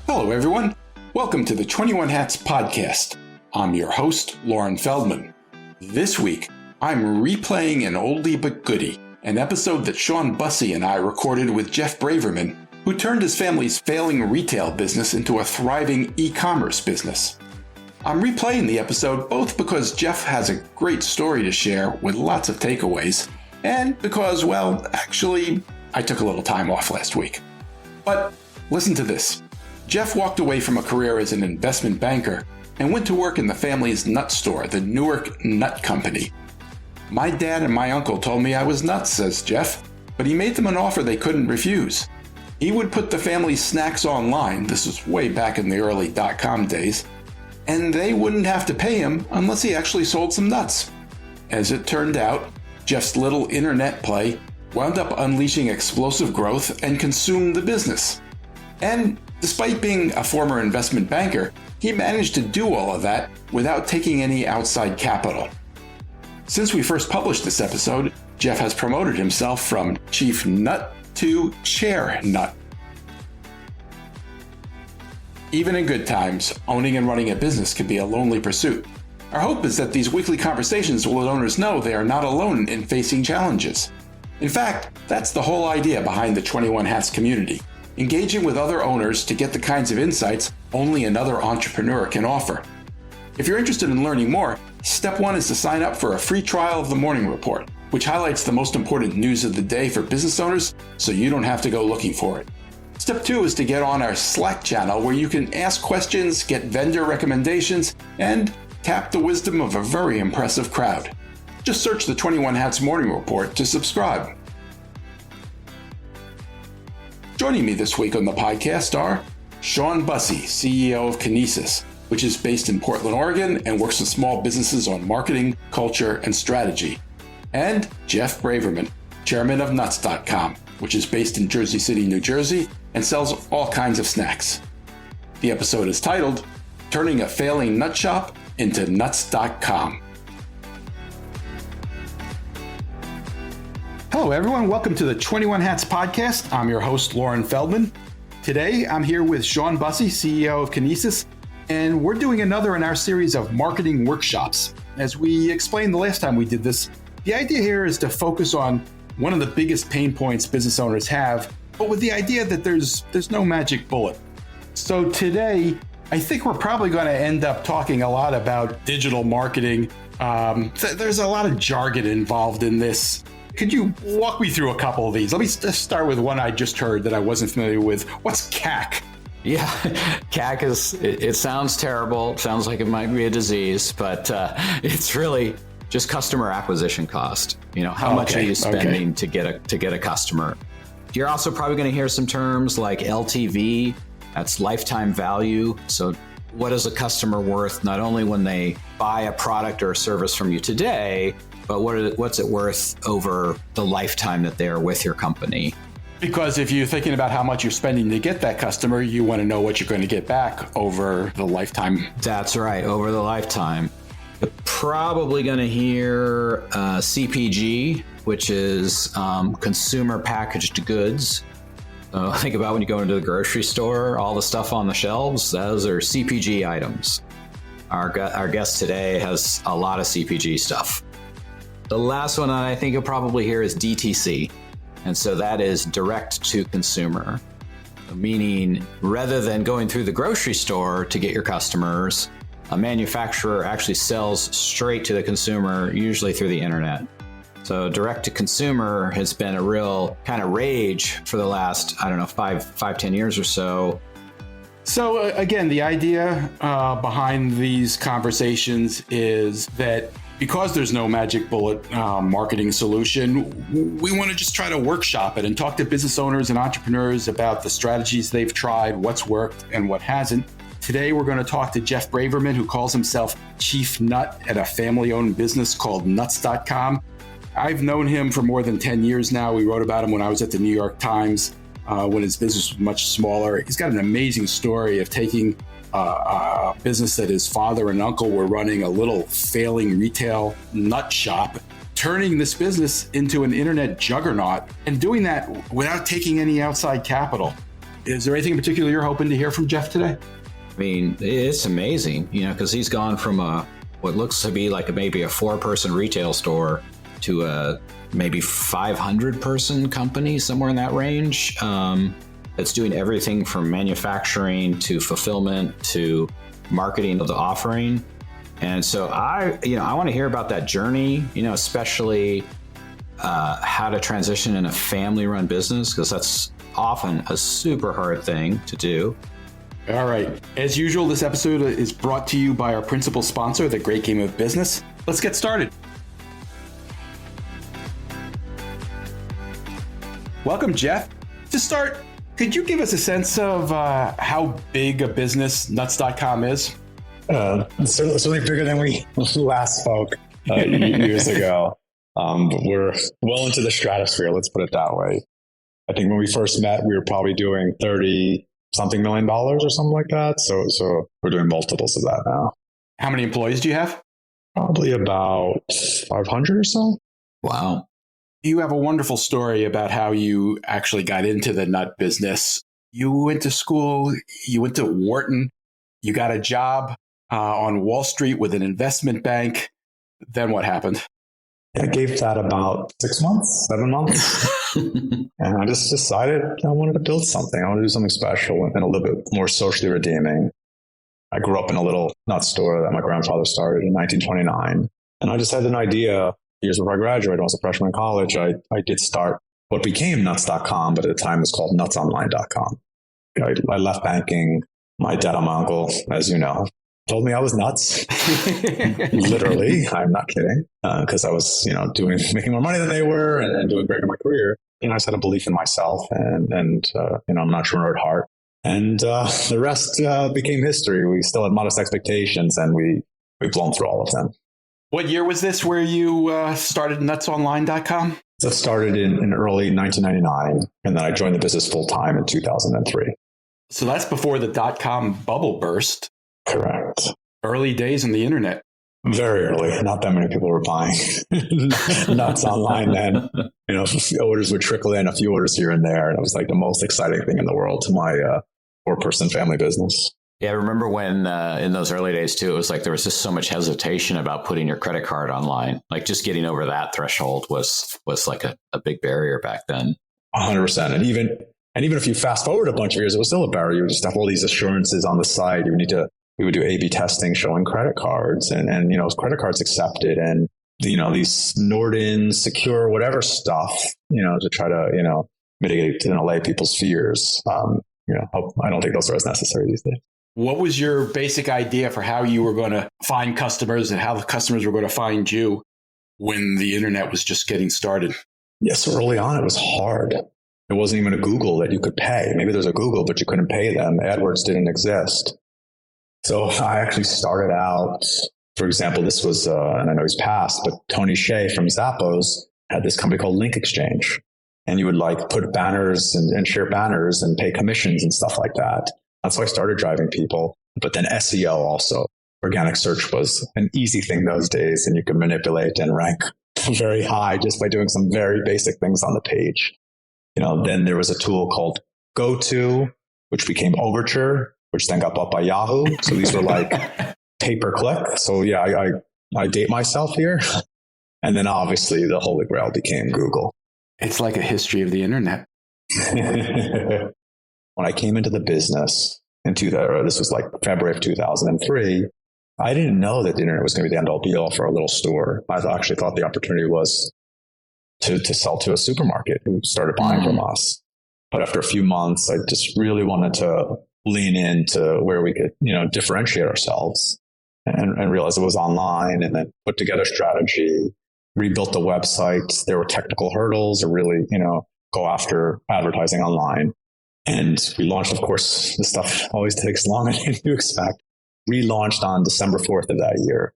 Hello, everyone. Welcome to the 21 Hats podcast. I'm your host, Loren Feldman. This week, I'm replaying an oldie but goodie, an episode that Shawn Busse and I recorded with Jeff Braverman, who turned his family's failing retail business into a thriving e-commerce business. I'm replaying the episode both because Jeff has a great story to share with lots of takeaways, and because, well, actually, I took a little time off last week. But listen to this. Jeff walked away from a career as an investment banker and went to work in the family's nut store, the Newark Nut Company. My dad and my uncle told me I was nuts, says Jeff, but he made them an offer they couldn't refuse. He would put the family's snacks online, this was way back in the early dotcom days, and they wouldn't have to pay him unless he actually sold some nuts. As it turned out, Jeff's little internet play wound up unleashing explosive growth and consumed the business. And despite being a former investment banker, he managed to do all of that without taking any outside capital. Since we first published this episode, Jeff has promoted himself from chief nut to chair nut. Even in good times, owning and running a business can be a lonely pursuit. Our hope is that these weekly conversations will let owners know they are not alone in facing challenges. In fact, that's the whole idea behind the 21 Hats community. Engaging with other owners to get the kinds of insights only another entrepreneur can offer. If you're interested in learning more, step one is to sign up for a free trial of the Morning Report, which highlights the most important news of the day for business owners so you don't have to go looking for it. Step two is to get on our Slack channel where you can ask questions, get vendor recommendations, and tap the wisdom of a very impressive crowd. Just search the 21 Hats Morning Report to subscribe. Joining me this week on the podcast are Shawn Busse, CEO of Kinesis, which is based in Portland, Oregon, and works with small businesses on marketing, culture, and strategy, and Jeff Braverman, chairman of dotcom, which is based in Jersey City, New Jersey, and sells all kinds of snacks. The episode is titled, Turning a Failing Nut Shop into Nuts.com. Hello, everyone. Welcome to the 21 Hats podcast. I'm your host, Loren Feldman. Today, I'm here with Shawn Busse, CEO of Kinesis, and we're doing another in our series of marketing workshops. As we explained the last time we did this, the idea here is to focus on one of the biggest pain points business owners have, but with the idea that there's no magic bullet. So today, I think we're probably going to end up talking a lot about digital marketing. There's a lot of jargon involved in this. Could you walk me through a couple of these? Let me just start with one I just heard that I wasn't familiar with. What's CAC? Yeah, CAC it sounds terrible. Sounds like it might be a disease, but it's really just customer acquisition cost. You know, how much are you spending to get a customer? You're also probably going to hear some terms like LTV. That's lifetime value. So what is a customer worth not only when they buy a product or a service from you today, but what's it worth over the lifetime that they are with your company? Because if you're thinking about how much you're spending to get that customer, you want to know what you're going to get back over the lifetime. That's right, over the lifetime. You're probably going to hear CPG, which is consumer packaged goods. Think about when you go into the grocery store, all the stuff on the shelves, those are CPG items. Our guest today has a lot of CPG stuff. The last one I think you'll probably hear is DTC. And so that is direct to consumer, meaning rather than going through the grocery store to get your customers, a manufacturer actually sells straight to the consumer, usually through the internet. So direct to consumer has been a real kind of rage for the last, 10 years or so. So again, the idea behind these conversations is that because there's no magic bullet marketing solution, we want to just try to workshop it and talk to business owners and entrepreneurs about the strategies they've tried, what's worked and what hasn't. Today, we're going to talk to Jeff Braverman, who calls himself Chief Nut at a family-owned business called Nuts.com. I've known him for more than 10 years now. We wrote about him when I was at the New York Times, when his business was much smaller. He's got an amazing story of taking a business that his father and uncle were running, a little failing retail nut shop, turning this business into an internet juggernaut and doing that without taking any outside capital. Is there anything in particular you're hoping to hear from Jeff today? I mean, it's amazing, because he's gone from what looks to be like maybe a 4-person retail store to a maybe 500-person company, somewhere in that range. That's doing everything from manufacturing to fulfillment to marketing of the offering. And so I want to hear about that journey, especially how to transition in a family-run business, because that's often a super hard thing to do. All right. As usual, this episode is brought to you by our principal sponsor, The Great Game of Business. Let's get started. Welcome, Jeff. To start, could you give us a sense of how big a business Nuts.com is? Certainly bigger than we last spoke years ago. But we're well into the stratosphere, let's put it that way. I think when we first met, we were probably doing $30-something million or something like that. So we're doing multiples of that now. How many employees do you have? Probably about 500 or so. Wow. You have a wonderful story about how you actually got into the nut business. You went to school, you went to Wharton, you got a job on Wall Street with an investment bank. Then what happened? I gave that about 6 months, 7 months. And I just decided I wanted to build something. I wanted to do something special and a little bit more socially redeeming. I grew up in a little nut store that my grandfather started in 1929. And I just had an idea years before I graduated. I was a freshman in college. I did start what became Nuts.com, but at the time it was called nutsonline.com. I left banking. My dad and my uncle, as you know, told me I was nuts. Literally, I'm not kidding. Because I was, making more money than they were and doing great in my career. I just had a belief in myself and I'm an entrepreneur at heart. And the rest became history. We still had modest expectations and we've blown through all of them. What year was this where you started nutsonline.com? So it started in early 1999, and then I joined the business full time in 2003. So that's before the dotcom bubble burst. Correct. Early days in the internet. Very early. Not that many people were buying nuts online then. A few orders would trickle in, a few orders here and there. And it was like the most exciting thing in the world to my 4-person family business. Yeah, I remember when in those early days, too, it was like there was just so much hesitation about putting your credit card online. Like just getting over that threshold was like a big barrier back then. 100%. And even if you fast forward a bunch of years, it was still a barrier. You would just have all these assurances on the side. We would do A/B testing showing credit cards and credit cards accepted and, these Norton, Secure, whatever stuff, to try to, mitigate and allay people's fears. I don't think those are as necessary these days. What was your basic idea for how you were going to find customers and how the customers were going to find you when the internet was just getting started? Yeah, so early on, it was hard. There wasn't even a Google that you could pay. Maybe there's a Google, but you couldn't pay them. AdWords didn't exist. So I actually started out, for example, this was, and I know he's passed, but Tony Hsieh from Zappos had this company called Link Exchange. And you would put banners and share banners and pay commissions and stuff like that. That's how I started driving people. But then SEO also. Organic search was an easy thing those days, and you could manipulate and rank very high just by doing some very basic things on the page. Then there was a tool called GoTo, which became Overture, which then got bought by Yahoo. So these were like pay-per-click. So yeah, I date myself here. And then obviously the Holy Grail became Google. It's like a history of the internet. When I came into the business this was like February of 2003, I didn't know that the internet was going to be the end-all be-all for a little store. I actually thought the opportunity was to sell to a supermarket who started buying from us. But after a few months, I just really wanted to lean into where we could, differentiate ourselves and realize it was online, and then put together strategy, rebuilt the website. There were technical hurdles to really, go after advertising online. And we launched, of course, this stuff always takes longer than you expect. Relaunched on December 4th of that year.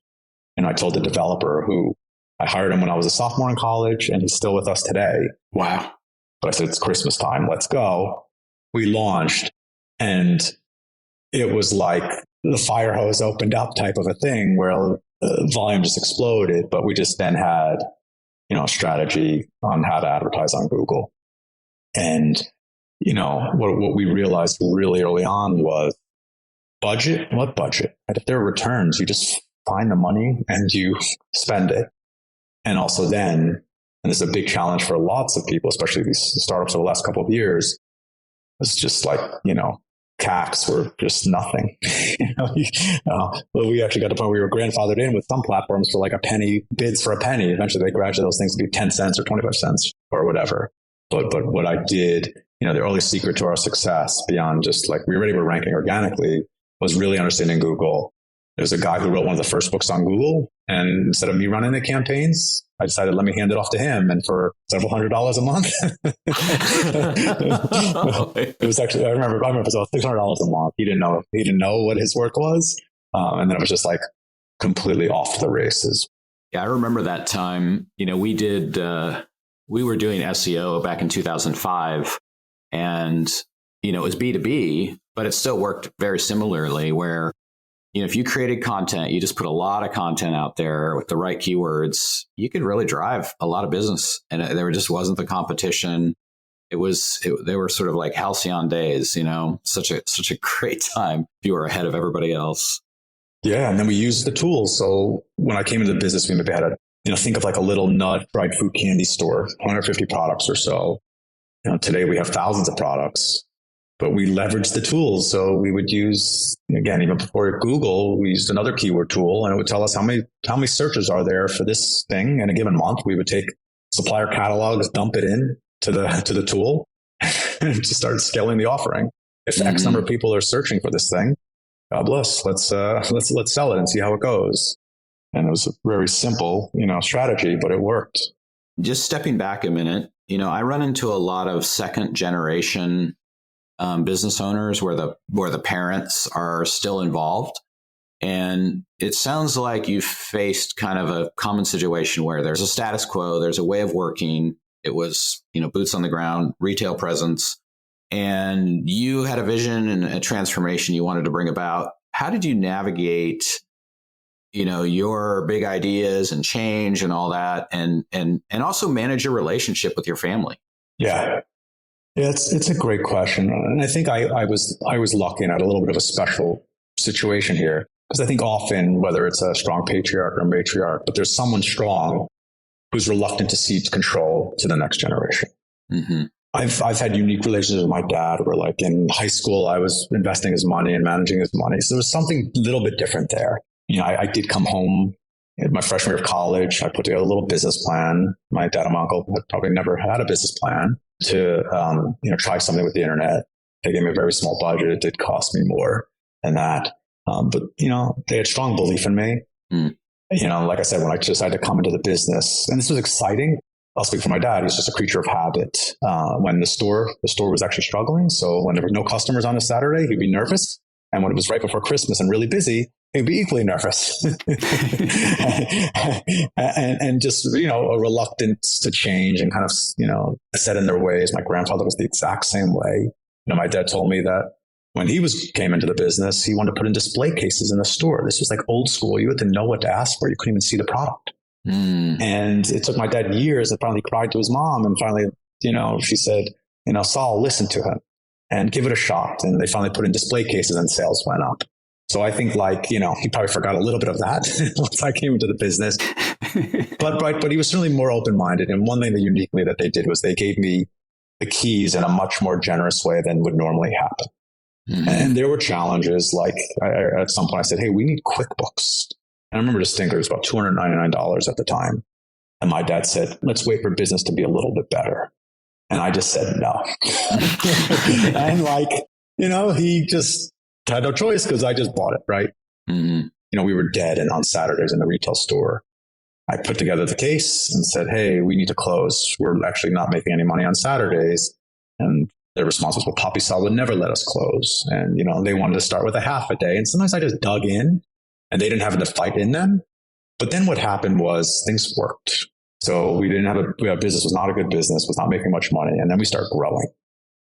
And I told the developer who I hired him when I was a sophomore in college, and he's still with us today. Wow. But I said, it's Christmas time. Let's go. We launched, and it was like the fire hose opened up type of a thing where the volume just exploded. But we just then had, a strategy on how to advertise on Google. And what we realized really early on was budget. What budget? If there are returns, you just find the money and you spend it. And also then, and this is a big challenge for lots of people, especially these startups over the last couple of years, it's just like, CACs were just nothing. Well, we actually got to the point where we were grandfathered in with some platforms for like a penny, bids for a penny. Eventually they graduated those things to be 10 cents or 25 cents or whatever. But what I did, the early secret to our success beyond just like we already were ranking organically was really understanding Google. There's a guy who wrote one of the first books on Google. And instead of me running the campaigns, I decided let me hand it off to him. And for several $100s a month, it was actually, I remember it was about $600 a month. He didn't know what his work was. And then it was just like completely off the races. Yeah, I remember that time. We were doing SEO back in 2005, and, it was B2B, but it still worked very similarly where, if you created content, you just put a lot of content out there with the right keywords, you could really drive a lot of business. And there just wasn't the competition. They were sort of like halcyon days, such a great time. You were ahead of everybody else. Yeah. And then we used the tools. So when I came into the business, we maybe had think of like a little nut dried fruit candy store, 150 products or so. Today we have thousands of products. But we leveraged the tools. So we would use, again, even before Google, we used another keyword tool, and it would tell us how many searches are there for this thing in a given month. We would take supplier catalogs, dump it in to the tool, and just start scaling the offering. If X number of people are searching for this thing, God bless, let's sell it and see how it goes. And it was a very simple, strategy, but it worked. Just stepping back a minute, I run into a lot of second generation business owners where the parents are still involved. And it sounds like you've faced kind of a common situation where there's a status quo, there's a way of working. It was, boots on the ground, retail presence, and you had a vision and a transformation you wanted to bring about. How did you navigate, your big ideas and change and all that, and also manage your relationship with your family? Yeah. Yeah, it's a great question. And I think I was lucky and had a little bit of a special situation here, because I think often, whether it's a strong patriarch or matriarch, but there's someone strong who's reluctant to cede control to the next generation. Mm-hmm. I've had unique relationships with my dad where, like, in high school, I was investing his money and managing his money. So there was something a little bit different there. I did come home in my freshman year of college. I put together a little business plan. My dad and my uncle had probably never had a business plan to, try something with the internet. They gave me a very small budget. It did cost me more than that. But they had strong belief in me. Like I said, when I decided to come into the business, and this was exciting. I'll speak for my dad. He's just a creature of habit. When the store was actually struggling. So when there were no customers on a Saturday, he'd be nervous. And when it was right before Christmas and really busy, he'd be equally nervous. and just, a reluctance to change and kind of, set in their ways. My grandfather was the exact same way. My dad told me that when he came into the business, he wanted to put in display cases in the store. This was like old school. You had to know what to ask for. You couldn't even see the product. And it took my dad years, and finally cried to his mom. And finally, she said, Saul, listen to him and give it a shot. And they finally put in display cases and sales went up. So I think, he probably forgot a little bit of that once I came into the business. But he was certainly more open-minded. And one thing that uniquely that they did was they gave me the keys in a much more generous way than would normally happen. Mm-hmm. And there were challenges. At some point I said, hey, we need QuickBooks. And I remember the stinker was about $299 at the time. And my dad said, let's wait for business to be a little bit better. And I just said no. And he just had no choice because I just bought it, right? Mm-hmm. We were dead and on Saturdays in the retail store. I put together the case and said, hey, we need to close. We're actually not making any money on Saturdays. And their response was, well, Poppy Saul would never let us close. And, they wanted to start with a half a day. And sometimes I just dug in. And they didn't have the fight in them. But then what happened was things worked. So we our business was not a good business, was not making much money. And then we start growing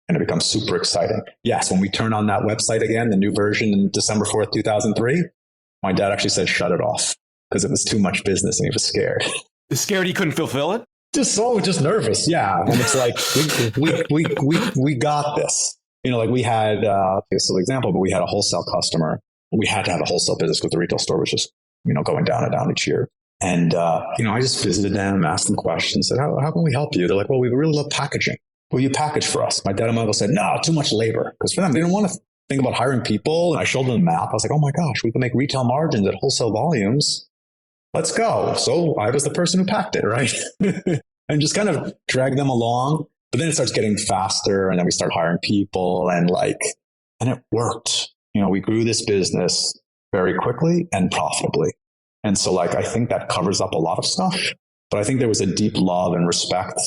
and it becomes super exciting. Yes, when we turn on that website again, the new version in December 4th, 2003, my dad actually said, shut it off because it was too much business and he was scared. Scared he couldn't fulfill it? just nervous. Yeah. And it's like, we got this, like we had, a silly example, but we had a wholesale customer. We had to have a wholesale business because the retail store was just, going down and down each year. And, I just visited them, asked them questions, said, how can we help you? They're like, well, we really love packaging. Will you package for us? My dad and my uncle said, no, too much labor. Because for them, they didn't want to think about hiring people. And I showed them the math. I was like, oh my gosh, we can make retail margins at wholesale volumes. Let's go. So I was the person who packed it, right? And just kind of drag them along. But then it starts getting faster, and then we start hiring people, and it worked. We grew this business very quickly and profitably. And so I think that covers up a lot of stuff. But I think there was a deep love and respect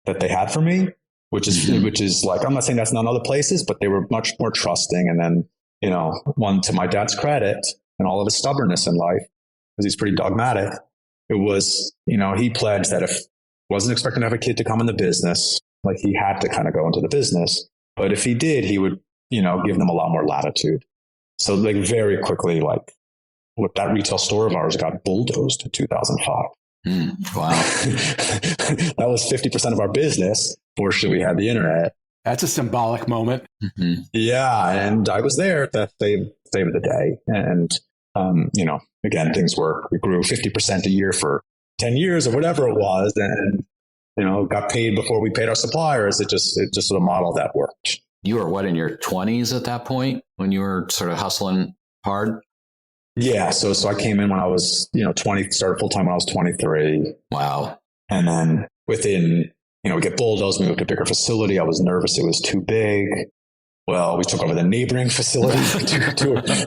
that they had for me, which is I'm not saying that's not in other places, but they were much more trusting. And then, one, to my dad's credit and all of his stubbornness in life, because he's pretty dogmatic, it was, he pledged that if wasn't expecting to have a kid to come in the business, he had to kind of go into the business. But if he did, he would, give them a lot more latitude. So very quickly, with that retail store of ours got bulldozed in 2005. Wow. That was 50% of our business. Fortunately, we had the internet. That's a symbolic moment. Mm-hmm. Yeah. And I was there to save the day. And, again, things work. We grew 50% a year for 10 years or whatever it was. And, got paid before we paid our suppliers. It just was a model that worked. You were in your 20s at that point when you were sort of hustling hard? Yeah. So I came in when I was, 20, started full time when I was 23. Wow. And then within, we get bulldozed, we moved to a bigger facility. I was nervous it was too big. Well, we took over the neighboring facility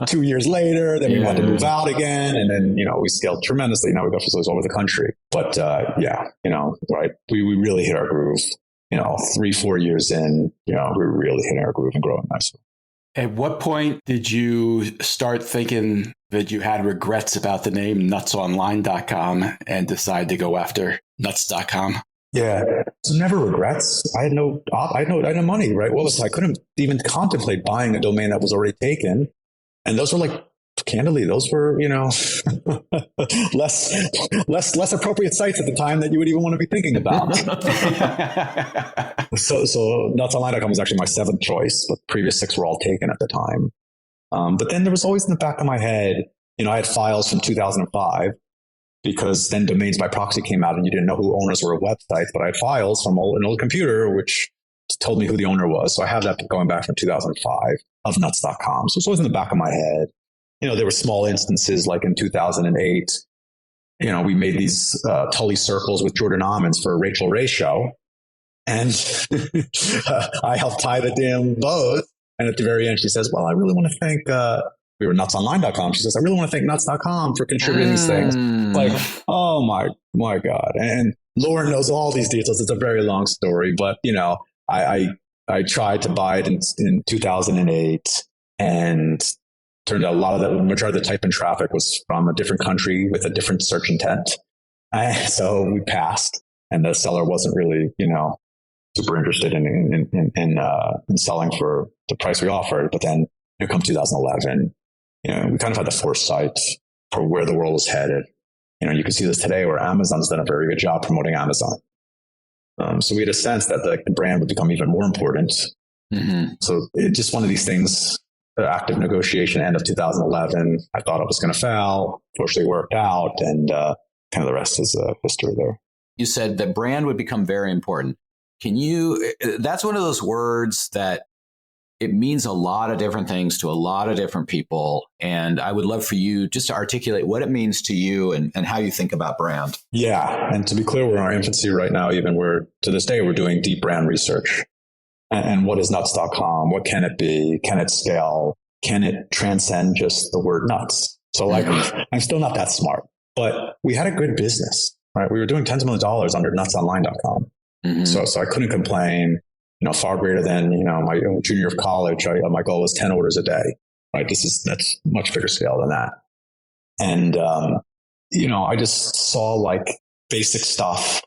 2 years later. Then we had to move out again. And then, we scaled tremendously. Now we've got facilities all over the country. But right. We really hit our groove, 3-4 years in, we were really hitting our groove and growing nicely. At what point did you start thinking that you had regrets about the name nutsonline.com and decide to go after nuts.com? Yeah. So never regrets. I had no money, right? I couldn't even contemplate buying a domain that was already taken. And those were candidly, those were, less appropriate sites at the time that you would even want to be thinking about. So nutsonline.com was actually my 7th choice, but the previous 6 were all taken at the time. But then there was always in the back of my head, I had files from 2005 because then domains by proxy came out and you didn't know who owners were of websites, but I had files from an old computer, which told me who the owner was. So I have that going back from 2005 of nuts.com. So it's always in the back of my head. There were small instances like in 2008, we made these Tully circles with Jordan almonds for a Rachel Ray show. And I helped tie the damn bows. And at the very end, she says, well, I really want to thank, we were nutsonline.com. She says, I really want to thank nuts.com for contributing these things. Oh my God. And Lauren knows all these details. It's a very long story, but I tried to buy it in 2008 and turned out the majority of the type in traffic was from a different country with a different search intent. So we passed, and the seller wasn't really, super interested in selling for the price we offered. But then here comes 2011, we kind of had the foresight for where the world was headed. You can see this today where Amazon's done a very good job promoting Amazon. So we had a sense that the brand would become even more important. Mm-hmm. So it's just one of these things. The active negotiation end of 2011. I thought it was going to fail. Fortunately, worked out, and kind of the rest is history there. You said that brand would become very important. That's one of those words that it means a lot of different things to a lot of different people. And I would love for you just to articulate what it means to you and how you think about brand. Yeah. And to be clear, we're in our infancy right now. To this day, we're doing deep brand research. And what is nuts.com? What can it be? Can it scale? Can it transcend just the word nuts? So I'm still not that smart, but we had a good business, right? We were doing tens of millions of dollars under nutsonline.com. Mm-hmm. So I couldn't complain, far greater than, my junior year of college. My goal was 10 orders a day, right? That's much bigger scale than that. And, I just saw basic stuff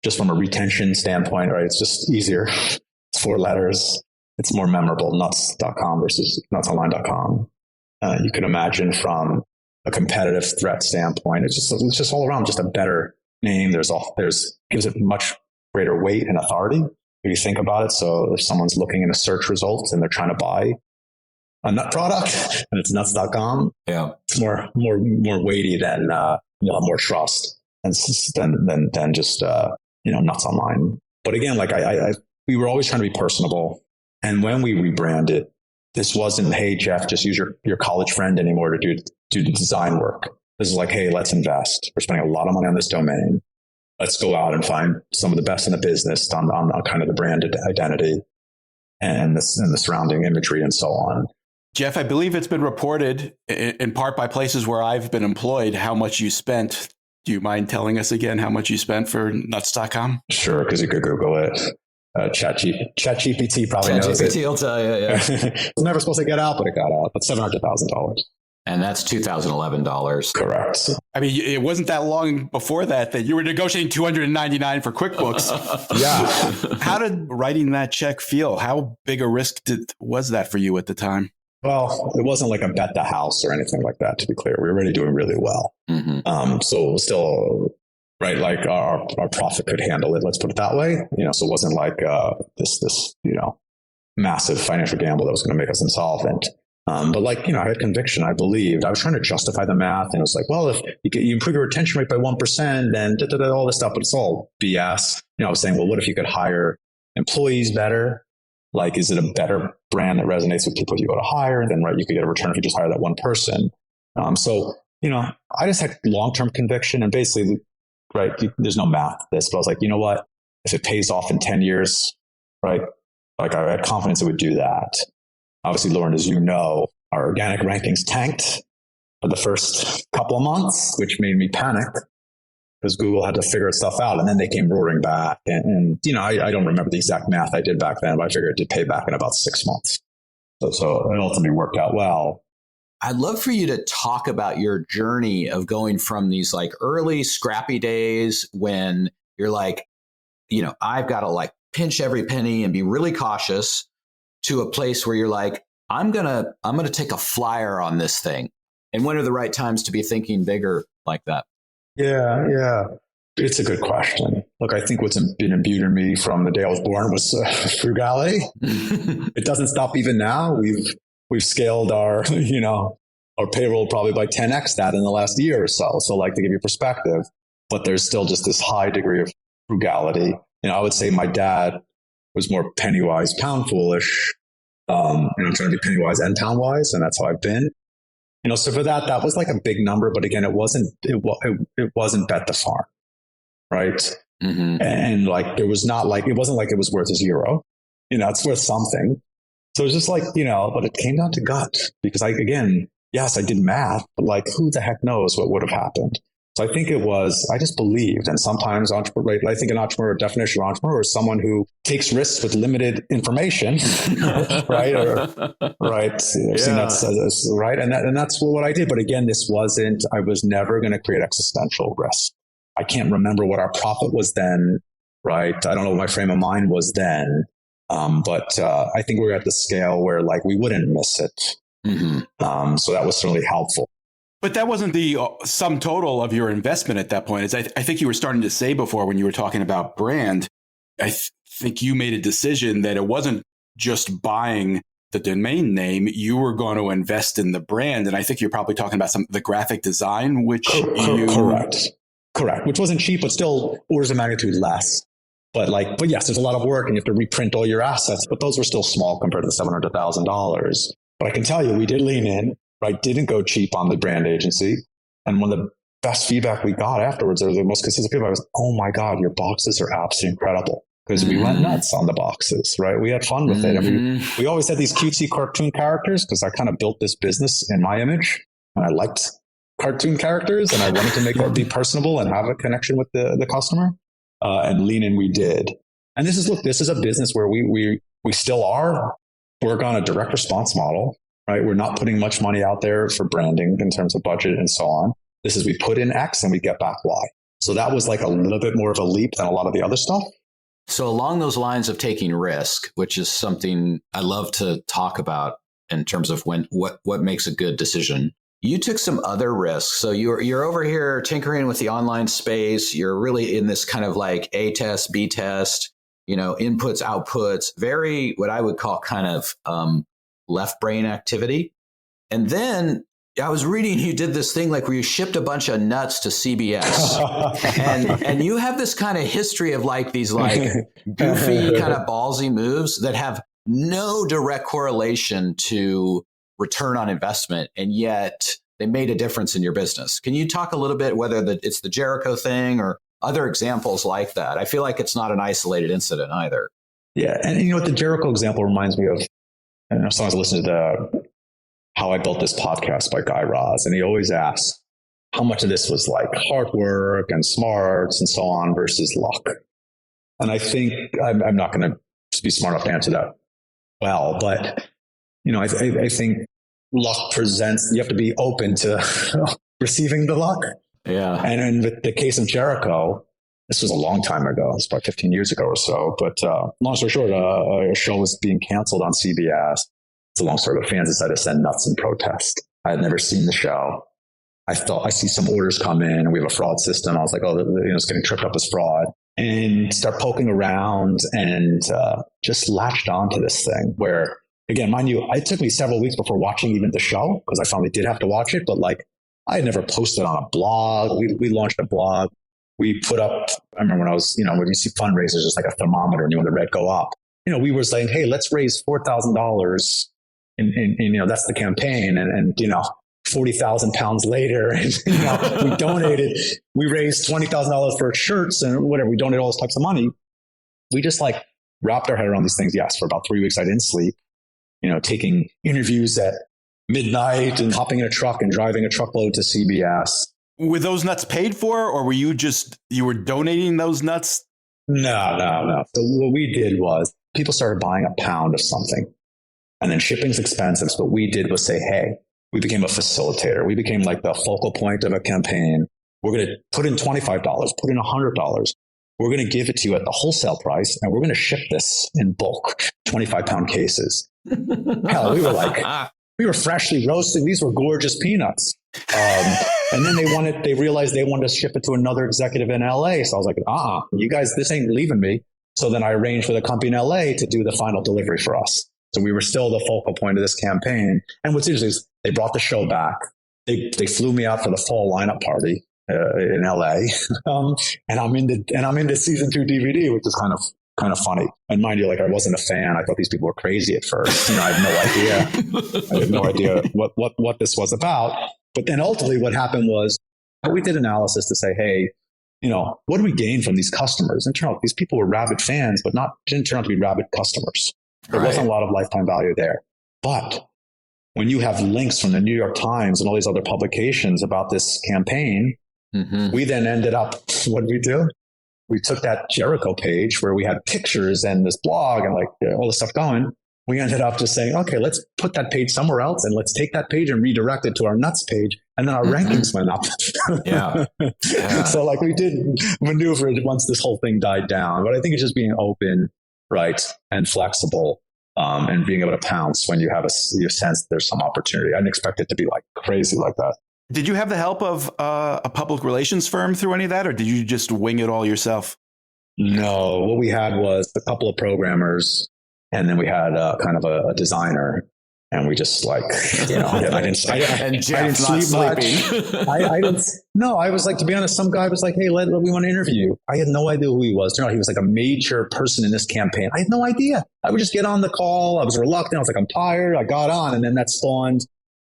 just from a retention standpoint, right? It's just easier. It's 4 letters. It's more memorable, nuts.com versus nutsonline.com. You can imagine from a competitive threat standpoint, it's just all around just a better name. Gives it much greater weight and authority if you think about it. So if someone's looking in the search results and they're trying to buy a nut product and it's nuts.com, it's more weighty than more trust than just nuts online. But again, like we were always trying to be personable. And when we rebranded, this wasn't, hey, Jeff, just use your college friend anymore to do the design work. This is like, hey, let's invest. We're spending a lot of money on this domain. Let's go out and find some of the best in the business on kind of the brand identity and the surrounding imagery and so on. Jeff, I believe it's been reported in part by places where I've been employed how much you spent. Do you mind telling us again how much you spent for nuts.com? Sure, because you could Google it. ChatGPT probably knows it. ChatGPT will tell you, yeah. It was never supposed to get out, but it got out. That's $700,000. And that's $2011. Correct. I mean, it wasn't that long before that you were negotiating $299 for QuickBooks. Yeah. How did writing that check feel? How big a risk was that for you at the time? Well, it wasn't like a bet the house or anything like that, to be clear. We were already doing really well. Mm-hmm. So it was still, right, like our profit could handle it. Let's put it that way. So it wasn't like this massive financial gamble that was going to make us insolvent. But I had conviction. I believed. I was trying to justify the math, and it was like, well, if you improve your retention rate by 1%, then all this stuff. But it's all BS. I was saying, well, what if you could hire employees better? Like, is it a better brand that resonates with people you go to hire? Then, right, you could get a return if you just hire that one person. So I just had long-term conviction, and basically, right, there's no math to this. But I was like, you know what? If it pays off in 10 years, right? Like, I had confidence it would do that. Obviously, Lauren, as you know, our organic rankings tanked for the first couple of months, which made me panic because Google had to figure stuff out. And then they came roaring back. And I don't remember the exact math I did back then, but I figured it did pay back in about 6 months. So it ultimately worked out well. I'd love for you to talk about your journey of going from these like early scrappy days when you're like, I've got to like pinch every penny and be really cautious, to a place where you're like, I'm gonna take a flyer on this thing. And when are the right times to be thinking bigger like that? Yeah. It's a good question. Look, I think what's been imbued in me from the day I was born was frugality. It doesn't stop even now. We've scaled our payroll probably by 10x that in the last year or so. So like, to give you perspective, but there's still just this high degree of frugality. I would say my dad was more penny wise, pound foolish. I'm trying to be penny wise and pound wise, and that's how I've been. So for that was like a big number, but again, it wasn't bet the farm, right? Mm-hmm. And like it wasn't like it was worth a zero. It's worth something. So it's just like but it came down to gut because yes, I did math, but like who the heck knows what would have happened. So I think I just believed. And sometimes I think an entrepreneur, definition of entrepreneur is someone who takes risks with limited information, right? Right. That's right. And that's what I did. But again, I was never going to create existential risk. I can't remember what our profit was then, right? I don't know what my frame of mind was then. But I think we were at the scale where like we wouldn't miss it. Mm-hmm. So that was certainly helpful. But that wasn't the sum total of your investment at that point. As I think you were starting to say before when you were talking about brand, I think you made a decision that it wasn't just buying the domain name. You were going to invest in the brand. And I think you're probably talking about the graphic design, which Correct. Which wasn't cheap, but still orders of magnitude less. But yes, there's a lot of work and you have to reprint all your assets, but those were still small compared to the $700,000. But I can tell you, we did lean in. Right, didn't go cheap on the brand agency. And one of the best feedback we got afterwards, or the most consistent feedback was, oh my God, your boxes are absolutely incredible. Because we went nuts on the boxes, right? We had fun with it. I mean, we always had these cutesy cartoon characters because I kind of built this business in my image. And I liked cartoon characters and I wanted to make it be personable and have a connection with the customer. And lean in, we did. And this is a business where we still are. We're on a direct response model. Right, we're not putting much money out there for branding in terms of budget and so on. This is we put in X and we get back Y. So that was like a little bit more of a leap than a lot of the other stuff. So along those lines of taking risk, which is something I love to talk about in terms of what makes a good decision. you took some other risks. So you're over here tinkering with the online space. You're really in this kind of like A test, B test, inputs, outputs, very what I would call kind of left brain activity. And then I was reading you did this thing like where you shipped a bunch of nuts to CBS, and you have this kind of history of like these like goofy kind of ballsy moves that have no direct correlation to return on investment, and yet they made a difference in your business. Can you talk a little bit whether it's the Jericho thing or other examples like that? I feel like it's not an isolated incident either. Yeah, and you know what, the Jericho example reminds me of, sometimes I listen to the How I Built This Podcast by Guy Raz, and he always asks how much of this was like hard work and smarts and so on versus luck. And I think I'm not going to be smart enough to answer that well, but I think luck presents, you have to be open to receiving the luck. Yeah. And in the case of Jericho, this was a long time ago. It's about 15 years ago or so. But long story short, a show was being canceled on CBS. It's a long story, but fans decided to send nuts in protest. I had never seen the show. I thought I see some orders come in and we have a fraud system. I was like, it's getting tripped up as fraud. And start poking around and just latched onto this thing where, again, mind you, it took me several weeks before watching even the show because I finally did have to watch it. But like, I had never posted on a blog. We launched a blog. We put up, I remember when I was, when you see fundraisers, it's like a thermometer and you want the red go up. We were saying, hey, let's raise $4,000 and that's the campaign. And 40,000 pounds later, and, we donated, we raised $20,000 for shirts and whatever. We donated all those types of money. We just like wrapped our head around these things. Yes. For about 3 weeks, I didn't sleep, taking interviews at midnight and hopping in a truck and driving a truckload to CBS. Were those nuts paid for, or were you were donating those nuts? No. So what we did was people started buying a pound of something, and then shipping's expensive. So what we did was say, hey, we became a facilitator. We became like the focal point of a campaign. We're going to put in $25, put in $100. We're going to give it to you at the wholesale price, and we're going to ship this in bulk, 25-pound cases. Hell, we were freshly roasted. These were gorgeous peanuts. And then they realized they wanted to ship it to another executive in LA. So I was like, you guys, this ain't leaving me. So then I arranged for the company in LA to do the final delivery for us. So we were still the focal point of this campaign. And what's interesting is they brought the show back. They flew me out for the fall lineup party in LA. And I'm into season 2 DVD, which is kind of funny. And mind you, like, I wasn't a fan. I thought these people were crazy at first. I had no idea. I had no idea what this was about. But then ultimately what happened was we did analysis to say, hey, what do we gain from these customers? And turn out these people were rabid fans, but didn't turn out to be rabid customers. There wasn't a lot of lifetime value there. But when you have links from the New York Times and all these other publications about this campaign, we then ended up, what did we do? We took that Jericho page where we had pictures and this blog and like all this stuff going. We ended up just saying, okay, let's put that page somewhere else and let's take that page and redirect it to our nuts page. And then our rankings went up. Yeah. So like we did maneuver it once this whole thing died down. But I think it's just being open, right, and flexible, and being able to pounce when you have you sense that there's some opportunity. I didn't expect it to be like crazy like that. Did you have the help of a public relations firm through any of that, or did you just wing it all yourself? No, what we had was a couple of programmers, and then we had kind of a designer, and we just like, I didn't sleep much. I was like, to be honest, some guy was like, hey, we want to interview you. I had no idea who he was. He was like a major person in this campaign. I had no idea. I would just get on the call. I was reluctant. I was like, I'm tired. I got on, and then that spawned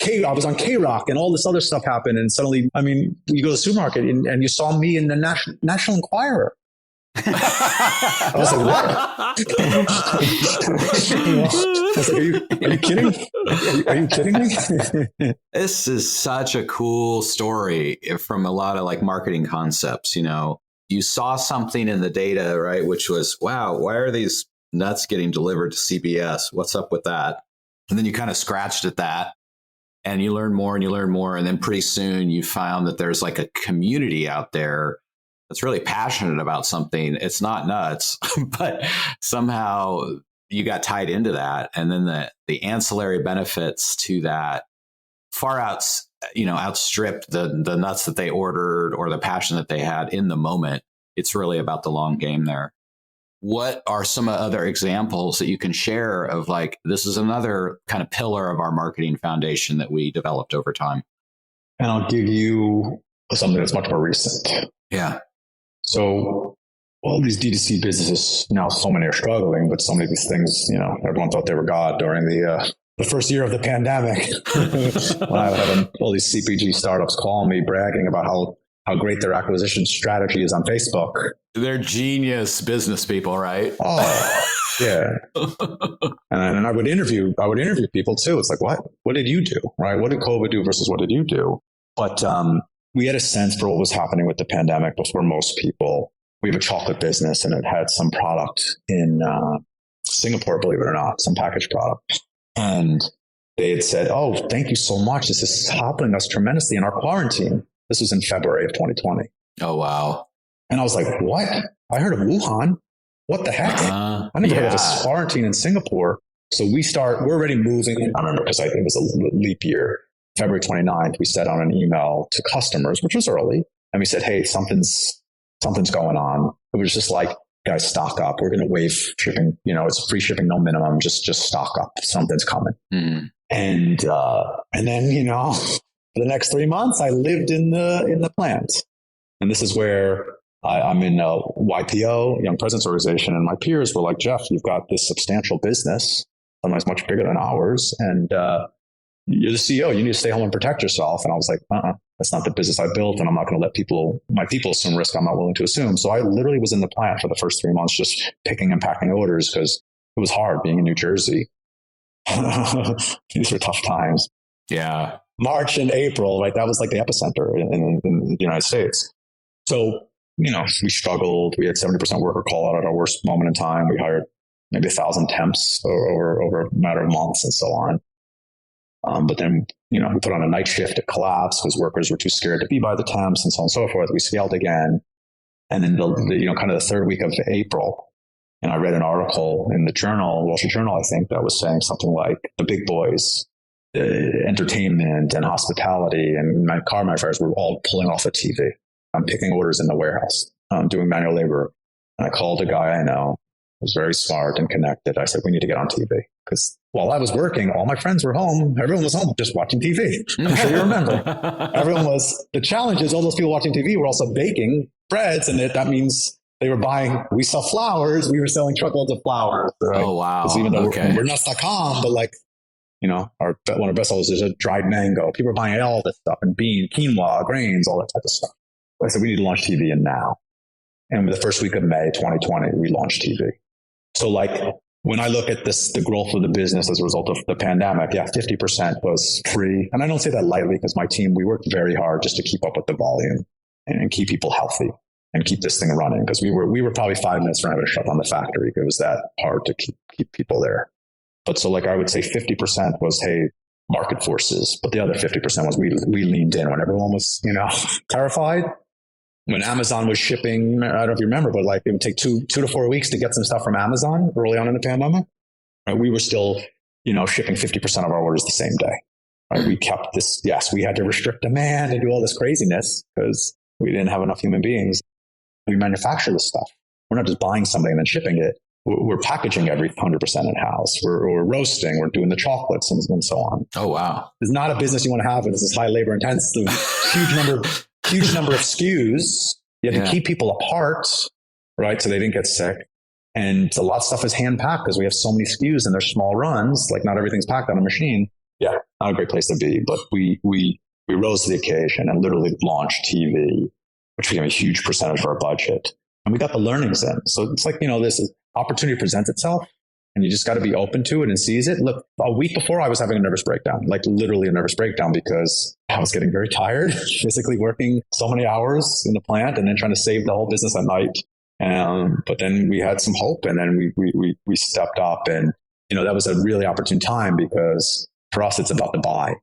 I was on K-Rock and all this other stuff happened. And suddenly, you go to the supermarket and you saw me in the National Enquirer. I was like, what? I was like, are you kidding? Are you kidding me? This is such a cool story from a lot of like marketing concepts. You saw something in the data, right? Which was, wow, why are these nuts getting delivered to CBS? What's up with that? And then you kind of scratched at that. And you learn more and you learn more. And then pretty soon you found that there's like a community out there that's really passionate about something. It's not nuts, but somehow you got tied into that. And then the ancillary benefits to that far outstripped the nuts that they ordered or the passion that they had in the moment. It's really about the long game there. What are some other examples that you can share of like, this is another kind of pillar of our marketing foundation that we developed over time? And I'll give you something that's much more recent. Yeah. So all these D2C businesses, now so many are struggling, but so many of these things, everyone thought they were God during the first year of the pandemic. When I had all these CPG startups call me bragging about how great their acquisition strategy is on Facebook. They're genius business people, right? Oh, yeah. And I would interview people too. It's like, what did you do? Right? What did COVID do versus what did you do? But we had a sense for what was happening with the pandemic before most people. We have a chocolate business and it had some product in Singapore, believe it or not, some packaged product. And they had said, oh, thank you so much. This is helping us tremendously in our quarantine. This was in February of 2020. Oh, wow. And I was like, what? I heard of Wuhan. What the heck? I never heard of a quarantine in Singapore. So we're already moving. I remember because I think it was a leap year. February 29th, we sent out an email to customers, which was early. And we said, hey, something's going on. It was just like, guys, stock up. We're going to waive shipping. It's free shipping, no minimum. Just stock up. Something's coming. Mm. And then, for the next 3 months, I lived in the plant. And this is where I'm in a YPO, Young Presidents Organization, and my peers were like, Jeff, you've got this substantial business, sometimes much bigger than ours, and you're the CEO. You need to stay home and protect yourself. And I was like, that's not the business I built, and I'm not going to let my people assume risk I'm not willing to assume. So I literally was in the plant for the first 3 months, just picking and packing orders because it was hard being in New Jersey. These were tough times. Yeah. March and April, right? That was like the epicenter in the United States. So, we struggled. We had 70% worker call out at our worst moment in time. We hired maybe 1,000 temps over a matter of months and so on. But then, we put on a night shift. It collapsed because workers were too scared to be by the temps and so on and so forth. We scaled again. And then kind of the third week of April, and I read an article in the journal, Wall Street Journal, I think, that was saying something like the big boys, entertainment and hospitality and my car manufacturers were all pulling off the TV. I'm picking orders in the warehouse, doing manual labor. And I called a guy I know, was very smart and connected. I said, we need to get on TV. Because while I was working, all my friends were home. Everyone was home just watching TV. I'm sure you remember. The challenge is all those people watching TV were also baking breads. And that means they were we sell flowers. We were selling truckloads of flowers. Right? Oh, wow. Even though we're not dotcom, but one of our best sellers is a dried mango. People are buying all this stuff and quinoa, grains, all that type of stuff. I said, we need to launch TV now. And the first week of May 2020, we launched TV. So when I look at the growth of the business as a result of the pandemic, 50% was free. And I don't say that lightly because my team, we worked very hard just to keep up with the volume and keep people healthy and keep this thing running. Because we were probably 5 minutes from having to shut down the factory. It was that hard to keep people there. But so I would say 50% was, hey, market forces. But the other 50% was we leaned in when everyone was, terrified. When Amazon was shipping, I don't know if you remember, but it would take 2 to 4 weeks to get some stuff from Amazon early on in the pandemic. Right? We were still, shipping 50% of our orders the same day. Right? We kept this. Yes, we had to restrict demand and do all this craziness because we didn't have enough human beings. We manufacture this stuff. We're not just buying something and then shipping it. We're packaging every 100% in-house. We're roasting. We're doing the chocolates and so on. Oh, wow. It's not a business you want to have. This is high labor intensive, huge number of SKUs. You have to keep people apart, right? So they didn't get sick. And a lot of stuff is hand packed because we have so many SKUs and they're small runs. Not everything's packed on a machine. Yeah, not a great place to be. But we rose to the occasion and literally launched TV, which became a huge percentage of our budget. And we got the learnings in. So it's this opportunity presents itself and you just got to be open to it and seize it. Look, a week before I was having a nervous breakdown, literally a nervous breakdown because I was getting very tired, physically working so many hours in the plant and then trying to save the whole business at night. But then we had some hope and then we stepped up and, that was a really opportune time because for us, it's about the buy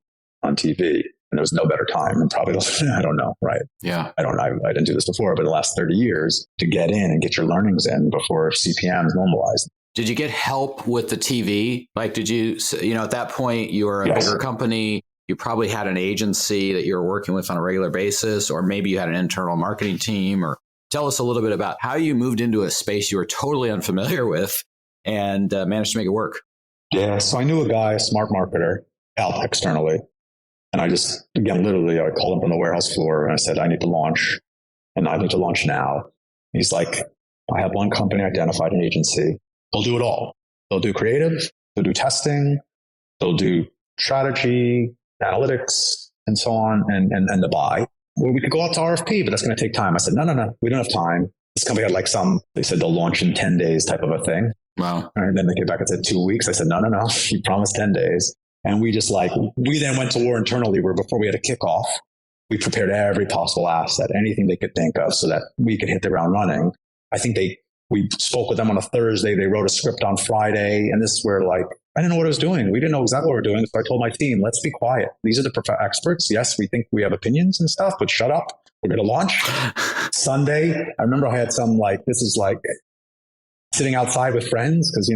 on TV. And there was no better time and probably, I don't know, right? Yeah. I don't know. I didn't do this before, but the last 30 years to get in and get your learnings in before CPMs normalized. Did you get help with the TV? Did you, at that point, you were a bigger company. You probably had an agency that you were working with on a regular basis, or maybe you had an internal marketing team. Or tell us a little bit about how you moved into a space you were totally unfamiliar with and managed to make it work. Yeah. So I knew a guy, a smart marketer, out externally. And I just, again, literally, I called him from the warehouse floor and I said, I need to launch, and I need to launch now. He's like, I have one company identified, an agency. They'll do it all. They'll do creative, they'll do testing, they'll do strategy, analytics, and so on, and the buy. Well, we could go out to RFP, but that's going to take time. I said, no, we don't have time. This company had they said they'll launch in 10 days type of a thing. Wow. And then they came back and said 2 weeks. I said, no, you promised 10 days. And we then went to war internally where before we had a kickoff, we prepared every possible asset, anything they could think of so that we could hit the ground running. I think we spoke with them on a Thursday. They wrote a script on Friday. And this is where I didn't know what I was doing. We didn't know exactly what we were doing. So I told my team, let's be quiet. These are the experts. Yes, we think we have opinions and stuff, but shut up. We're going to launch. Sunday, I remember I had some sitting outside with friends because,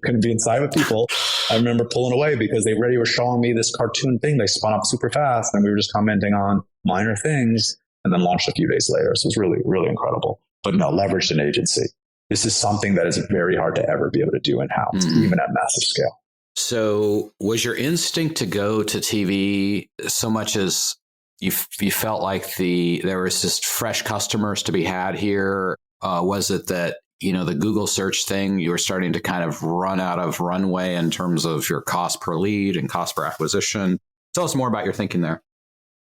couldn't be inside with people. I remember pulling away because they already were showing me this cartoon thing. They spun up super fast and we were just commenting on minor things and then launched a few days later. So it was really, really incredible. But no, leveraged an agency. This is something that is very hard to ever be able to do in-house, even at massive scale. So was your instinct to go to TV so much as you felt like there was just fresh customers to be had here? Was it that, the Google search thing, you were starting to kind of run out of runway in terms of your cost per lead and cost per acquisition? Tell us more about your thinking there.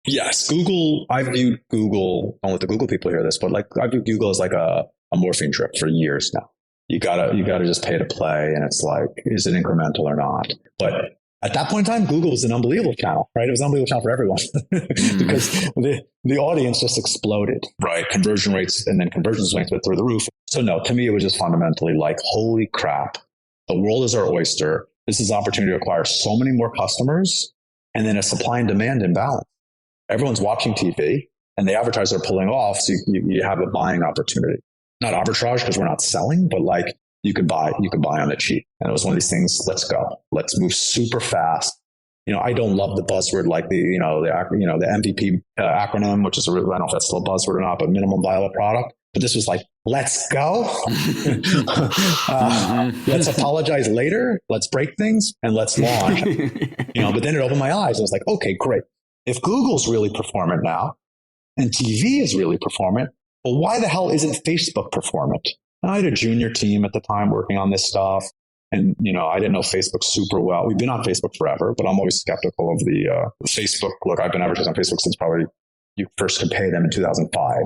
Yes, Google. I viewed Google. Don't let the Google people hear this, but I view Google as like a morphine trip for years now. You gotta just pay to play, and it's like, is it incremental or not? But at that point in time, Google was an unbelievable channel, right? It was an unbelievable channel for everyone because the audience just exploded, right? Conversion rates went through the roof. So no, to me, it was just fundamentally like, holy crap, the world is our oyster. This is an opportunity to acquire so many more customers, and then a supply and demand imbalance. Everyone's watching TV and the advertisers are pulling off. So you have a buying opportunity, not arbitrage because we're not selling, but you could buy on the cheap. And it was one of these things. Let's go. Let's move super fast. I don't love the buzzword like the MVP acronym, which is I don't know if that's still a buzzword or not, but minimum viable product. But this was like, let's go. Let's apologize later. Let's break things and let's launch. But then it opened my eyes. I was like, okay, great. If Google's really performant now and TV is really performant, well, why the hell isn't Facebook performant? I had a junior team at the time working on this stuff. And, I didn't know Facebook super well. We've been on Facebook forever, but I'm always skeptical of the Facebook. Look, I've been advertising on Facebook since probably you first could pay them in 2005.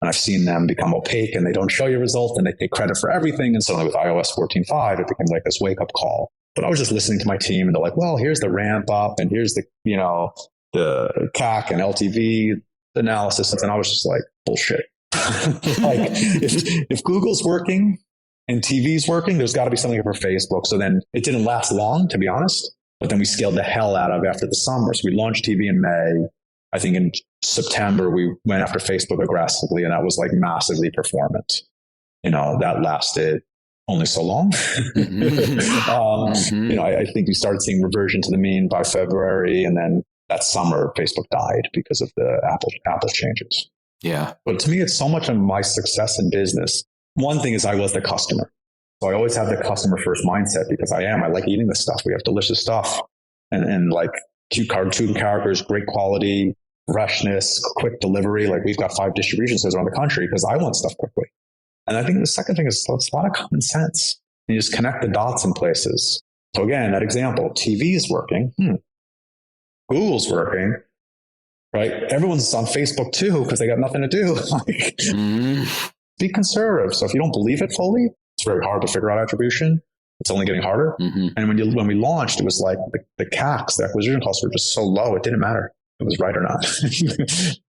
And I've seen them become opaque and they don't show you results and they take credit for everything. And suddenly with iOS 14.5, it became like this wake up call. But I was just listening to my team and they're like, well, here's the ramp up and here's the CAC and LTV analysis. And I was just like, bullshit. If Google's working and TV's working, there's got to be something for Facebook. So then it didn't last long, to be honest. But then we scaled the hell out of it after the summer. So we launched TV in May. I think in September, we went after Facebook aggressively, and that was like massively performant. That lasted only so long. I think you started seeing reversion to the mean by February. And then that summer, Facebook died because of the Apple changes. Yeah. But to me, it's so much of my success in business. One thing is I was the customer. So I always have the customer first mindset because I like eating this stuff. We have delicious stuff and like cute cartoon characters, great quality, freshness, quick delivery. Like we've got 5 distribution centers around the country because I want stuff quickly. And I think the second thing is it's a lot of common sense. You just connect the dots in places. So again, that example, TV is working. Google's working. Right? Everyone's on Facebook too because they got nothing to do. Be conservative. So if you don't believe it fully, it's very hard to figure out attribution. It's only getting harder. And when we launched, it was like the CACs, the acquisition costs were just so low. It didn't matter if it was right or not.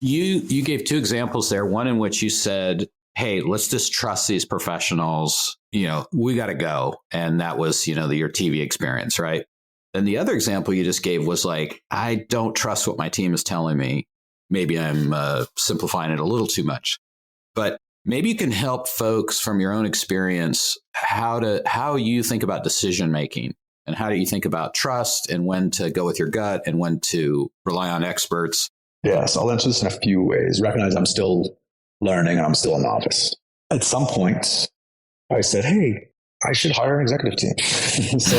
You gave 2 examples there. One in which you said, hey, let's just trust these professionals. We got to go. And that was, your TV experience, right? And the other example you just gave was like, I don't trust what my team is telling me. Maybe I'm simplifying it a little too much, but maybe you can help folks from your own experience how you think about decision making. And how do you think about trust and when to go with your gut and when to rely on experts? Yes, I'll answer this in a few ways. Recognize I'm still learning and I'm still a novice. At some point, I said, hey, I should hire an executive team. So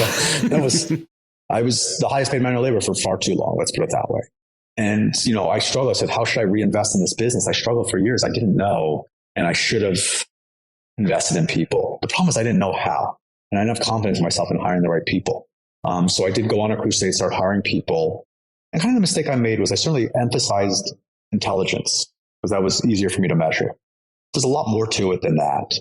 I was the highest paid manual labor for far too long. Let's put it that way. And, I struggled. I said, how should I reinvest in this business? I struggled for years. I didn't know. And I should have invested in people. The problem is I didn't know how. And I didn't have confidence in myself in hiring the right people. So I did go on a crusade, start hiring people. And kind of the mistake I made was I certainly emphasized intelligence because that was easier for me to measure. There's a lot more to it than that.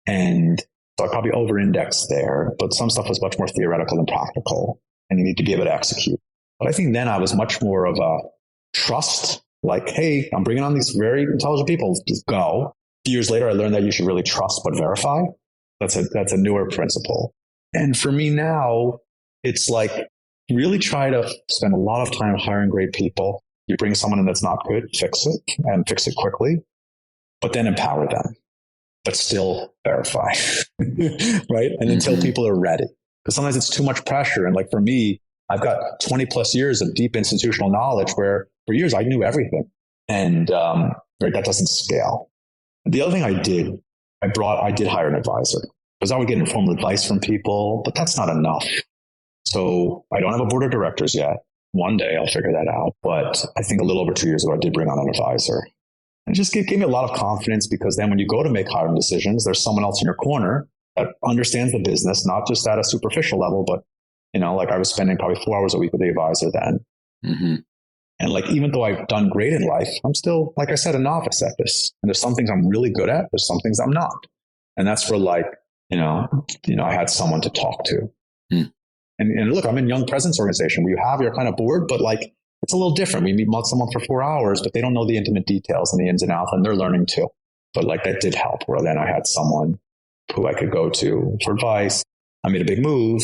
And so I probably over-indexed there, but some stuff was much more theoretical than practical, and you need to be able to execute. But I think then I was much more of a trust, like, hey, I'm bringing on these very intelligent people, just go. A few years later, I learned that you should really trust but verify. That's a newer principle. And for me now, it's like really try to spend a lot of time hiring great people. You bring someone in that's not good, fix it and fix it quickly, but then empower them, but still verify, right? And until people are ready, because sometimes it's too much pressure. And like for me, I've got 20 plus years of deep institutional knowledge where for years I knew everything, and right, that doesn't scale. The other thing I did hire an advisor because I would get informed advice from people, but that's not enough. So I don't have a board of directors yet. One day I'll figure that out. But I think a little over 2 years ago, I did bring on an advisor. And it just gave me a lot of confidence because then when you go to make hiring decisions, there's someone else in your corner that understands the business, not just at a superficial level, but, like I was spending probably 4 hours a week with the advisor then. Mm-hmm. And like, even though I've done great in life, I'm still, like I said, a novice at this. And there's some things I'm really good at. There's some things I'm not. And that's for like, I had someone to talk to. Mm. And look, I'm in Young Presence Organization where you have your kind of board, but like, it's a little different. We meet someone for 4 hours, but they don't know the intimate details and the ins and outs, and they're learning too. But like that did help where then I had someone who I could go to for advice. I made a big move.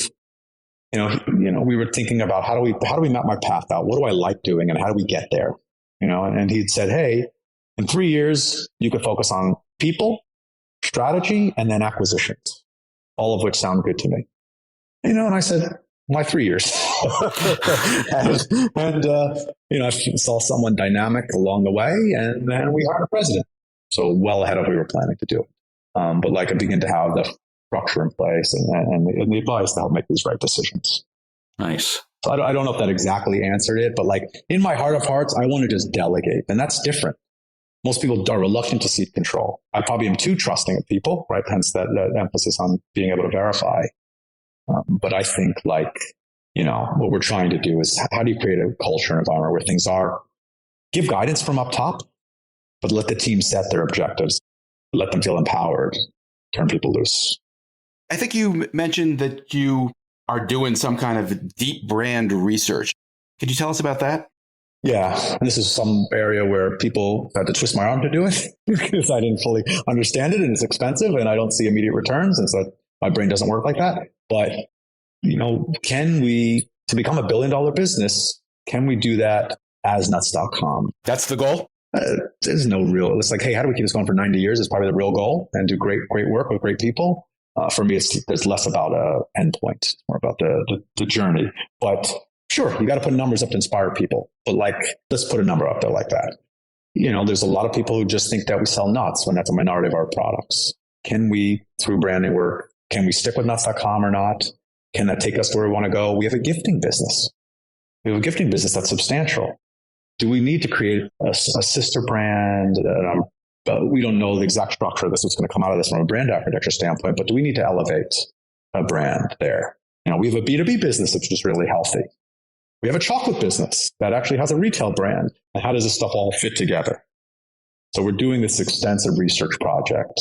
We were thinking about how do we map my path out? What do I like doing and how do we get there? And he'd said, hey, in 3 years, you could focus on people, strategy, and then acquisitions, all of which sound good to me. And I said, why 3 years? and I saw someone dynamic along the way, and then we hired a president. So well ahead of what we were planning to do. But like I began to have the structure in place and the advice to help make these right decisions. Nice. So I don't know if that exactly answered it, but like in my heart of hearts, I want to just delegate, and that's different. Most people are reluctant to seek control. I probably am too trusting of people, right? Hence that emphasis on being able to verify. But I think like, what we're trying to do is how do you create a culture and environment where things are, give guidance from up top, but let the team set their objectives, let them feel empowered, turn people loose. I think you mentioned that you are doing some kind of deep brand research. Could you tell us about that? Yeah, and this is some area where people had to twist my arm to do it because I didn't fully understand it, and it's expensive and I don't see immediate returns. And so my brain doesn't work like that. But, can we, to become $1 billion business, can we do that as nuts.com? That's the goal? There's no real, it's like, hey, how do we keep this going for 90 years is probably the real goal and do great work with great people. For me, there's less about an endpoint, more about the journey. But sure, you got to put numbers up to inspire people. But like, let's put a number up there like that. There's a lot of people who just think that we sell nuts when that's a minority of our products. Can we, through branding work, can we stick with nuts.com or not? Can that take us to where we want to go? We have a gifting business. We have a gifting business that's substantial. Do we need to create a sister brand? We don't know the exact structure of this, what's going to come out of this from a brand architecture standpoint, but do we need to elevate a brand there? We have a B2B business that's just really healthy. We have a chocolate business that actually has a retail brand. And how does this stuff all fit together? So we're doing this extensive research project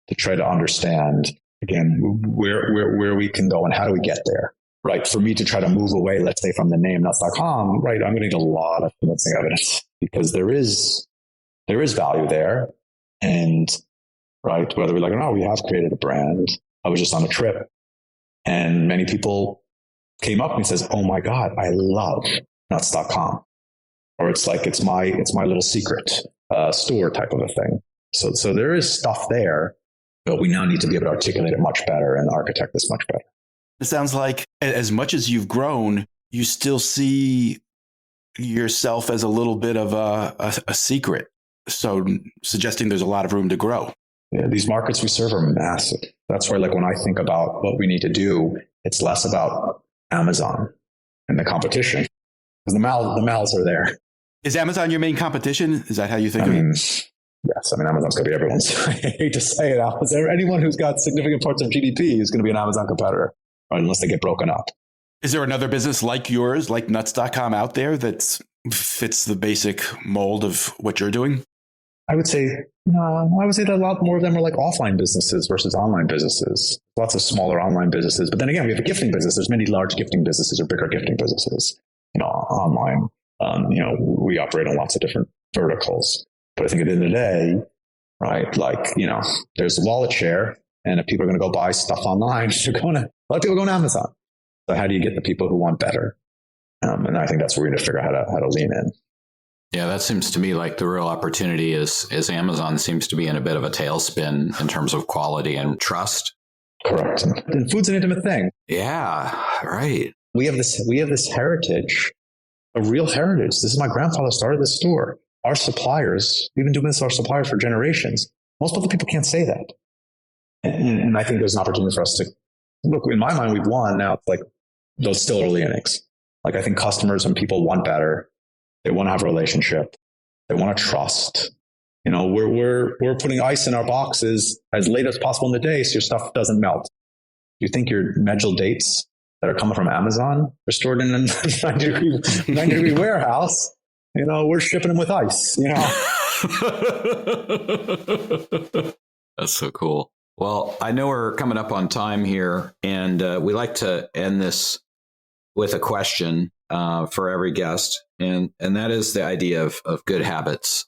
to try to understand, again, where we can go and how do we get there, right? For me to try to move away, let's say, from the name nuts.com, right, I'm going to need a lot of convincing evidence because there is value there. And, right, whether we're like, oh, we have created a brand. I was just on a trip and many people came up and says, oh my God, I love nuts.com. Or it's like, it's my little secret store type of a thing. So there is stuff there, but we now need to be able to articulate it much better and architect this much better. It sounds like as much as you've grown, you still see yourself as a little bit of a secret. So suggesting there's a lot of room to grow. Yeah, these markets we serve are massive. That's why, like, when I think about what we need to do, it's less about Amazon and the competition, because the mouths are there. Is Amazon your main competition? Is that how you think of it? Yes. I mean, Amazon's going to be everyone's. I hate to say it. Anyone who's got significant parts of GDP is going to be an Amazon competitor, right? Unless they get broken up. Is there another business like yours, like nuts.com out there that fits the basic mold of what you're doing? I would say that a lot more of them are like offline businesses versus online businesses. Lots of smaller online businesses. But then again, we have a gifting business. There's many large gifting businesses or bigger gifting businesses, online. We operate on lots of different verticals. But I think at the end of the day, right, like, there's wallet share. And if people are going to go buy stuff online, a lot of people go on Amazon. So how do you get the people who want better? And I think that's where we're going to figure out how to lean in. Yeah, that seems to me like the real opportunity is Amazon seems to be in a bit of a tailspin in terms of quality and trust. Correct. And food's an intimate thing. Yeah, right. We have this heritage, a real heritage. This is my grandfather started this store. Our suppliers, we've been doing this with our suppliers for generations. Most other people can't say that. And I think there's an opportunity for us to look. In my mind, we've won. Now it's like those still early innings. Like, I think customers and people want better. They want to have a relationship. They want to trust. We're putting ice in our boxes as late as possible in the day so your stuff doesn't melt. You think your medjool dates that are coming from Amazon are stored in a 90-degree warehouse? We're shipping them with ice. That's so cool. Well, I know we're coming up on time here, and we like to end this with a question for every guest, and that is the idea of good habits.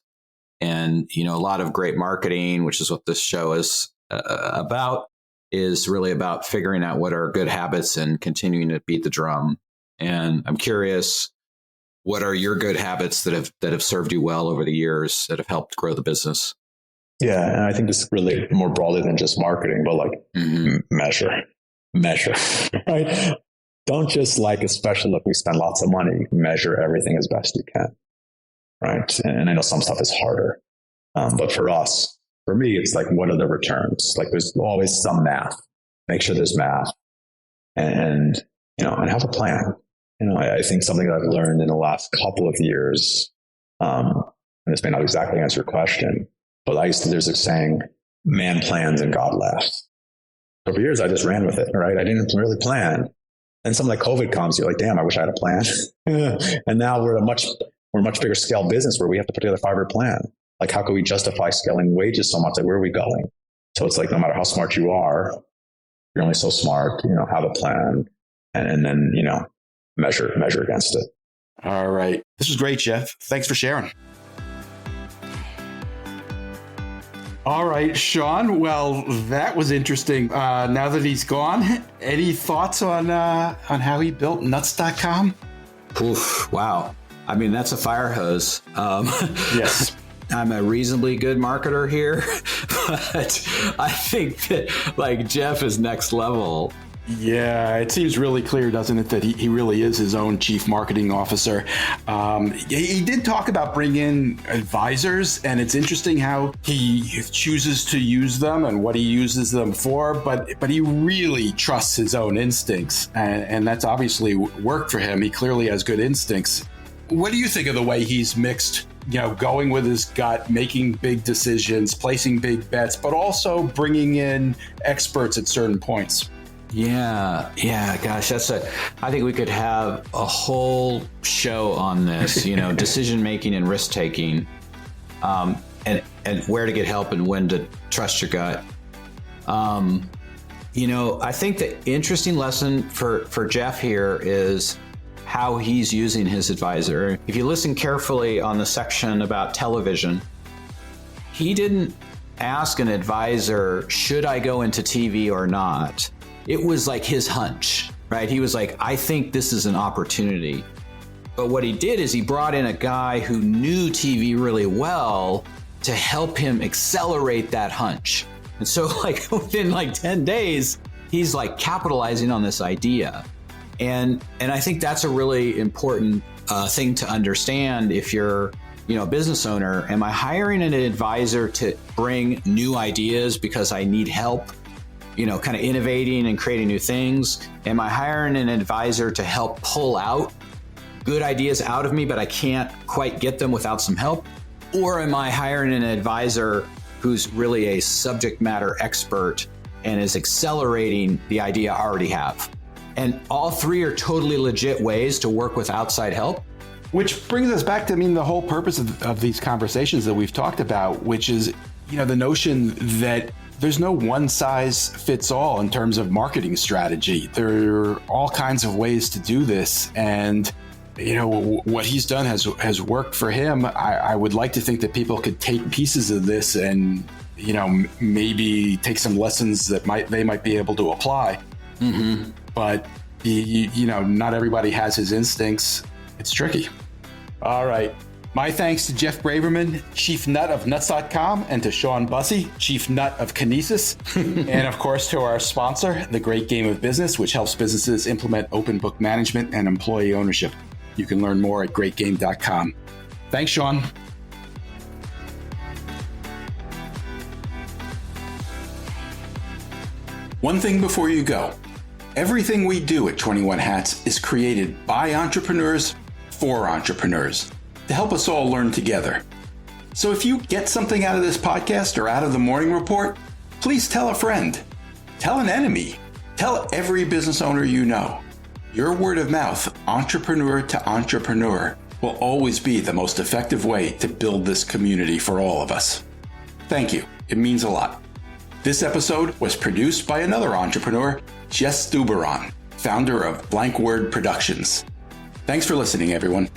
And a lot of great marketing, which is what this show is about, is really about figuring out what are good habits and continuing to beat the drum. And I'm curious, what are your good habits that have served you well over the years, that have helped grow the business? Yeah, and I think this is really more broadly than just marketing, but like measure, right? Don't just especially if we spend lots of money, measure everything as best you can, right? And I know some stuff is harder, but for me, it's like, what are the returns? Like, there's always some math. Make sure there's math, and have a plan. I think something that I've learned in the last couple of years, and this may not exactly answer your question, but there's a saying, man plans and God laughs. So for years, I just ran with it, right? I didn't really plan. And something like COVID comes, you're like, damn, I wish I had a plan. And now we're a much bigger scale business where we have to put together a 5-year plan. Like, how can we justify scaling wages so much? Like, where are we going? So it's like, no matter how smart you are, you're only so smart, have a plan and then, measure against it. All right. This was great, Jeff. Thanks for sharing. All right, Shawn. Well, that was interesting. Now that he's gone, any thoughts on how he built nuts.com? Oof, wow. I mean, that's a fire hose. Yes. I'm a reasonably good marketer here, but I think that Jeff is next level. Yeah, it seems really clear, doesn't it, that he really is his own chief marketing officer. He did talk about bringing in advisors, and it's interesting how he chooses to use them and what he uses them for, but he really trusts his own instincts, and that's obviously worked for him. He clearly has good instincts. What do you think of the way he's mixed, going with his gut, making big decisions, placing big bets, but also bringing in experts at certain points? Yeah, gosh, I think we could have a whole show on this, decision making and risk taking, and where to get help and when to trust your gut. I think the interesting lesson for Jeff here is how he's using his advisor. If you listen carefully on the section about television, he didn't ask an advisor, should I go into TV or not? It was like his hunch, right? He was like, I think this is an opportunity. But what he did is he brought in a guy who knew TV really well to help him accelerate that hunch. And so within 10 days, he's like capitalizing on this idea. And I think that's a really important thing to understand if you're, a business owner. Am I hiring an advisor to bring new ideas because I need help, kind of innovating and creating new things? Am I hiring an advisor to help pull out good ideas out of me, but I can't quite get them without some help? Or am I hiring an advisor who's really a subject matter expert and is accelerating the idea I already have? And all three are totally legit ways to work with outside help. Which brings us back to, the whole purpose of these conversations that we've talked about, which is, the notion that there's no one size fits all in terms of marketing strategy. There are all kinds of ways to do this. And, what he's done has worked for him. I would like to think that people could take pieces of this and, maybe take some lessons that they might be able to apply. Mm-hmm. But, not everybody has his instincts. It's tricky. All right. My thanks to Jeff Braverman, Chief Nut of Nuts.com, and to Shawn Busse, Chief Nut of Kinesis. And of course, to our sponsor, The Great Game of Business, which helps businesses implement open book management and employee ownership. You can learn more at greatgame.com. Thanks, Shawn. One thing before you go. Everything we do at 21 Hats is created by entrepreneurs for entrepreneurs to help us all learn together. So if you get something out of this podcast or out of the morning report, please tell a friend, tell an enemy, tell every business owner you know. Your word of mouth, entrepreneur to entrepreneur, will always be the most effective way to build this community for all of us. Thank you. It means a lot. This episode was produced by another entrepreneur, Jess Duberon, founder of Blank Word Productions. Thanks for listening, everyone.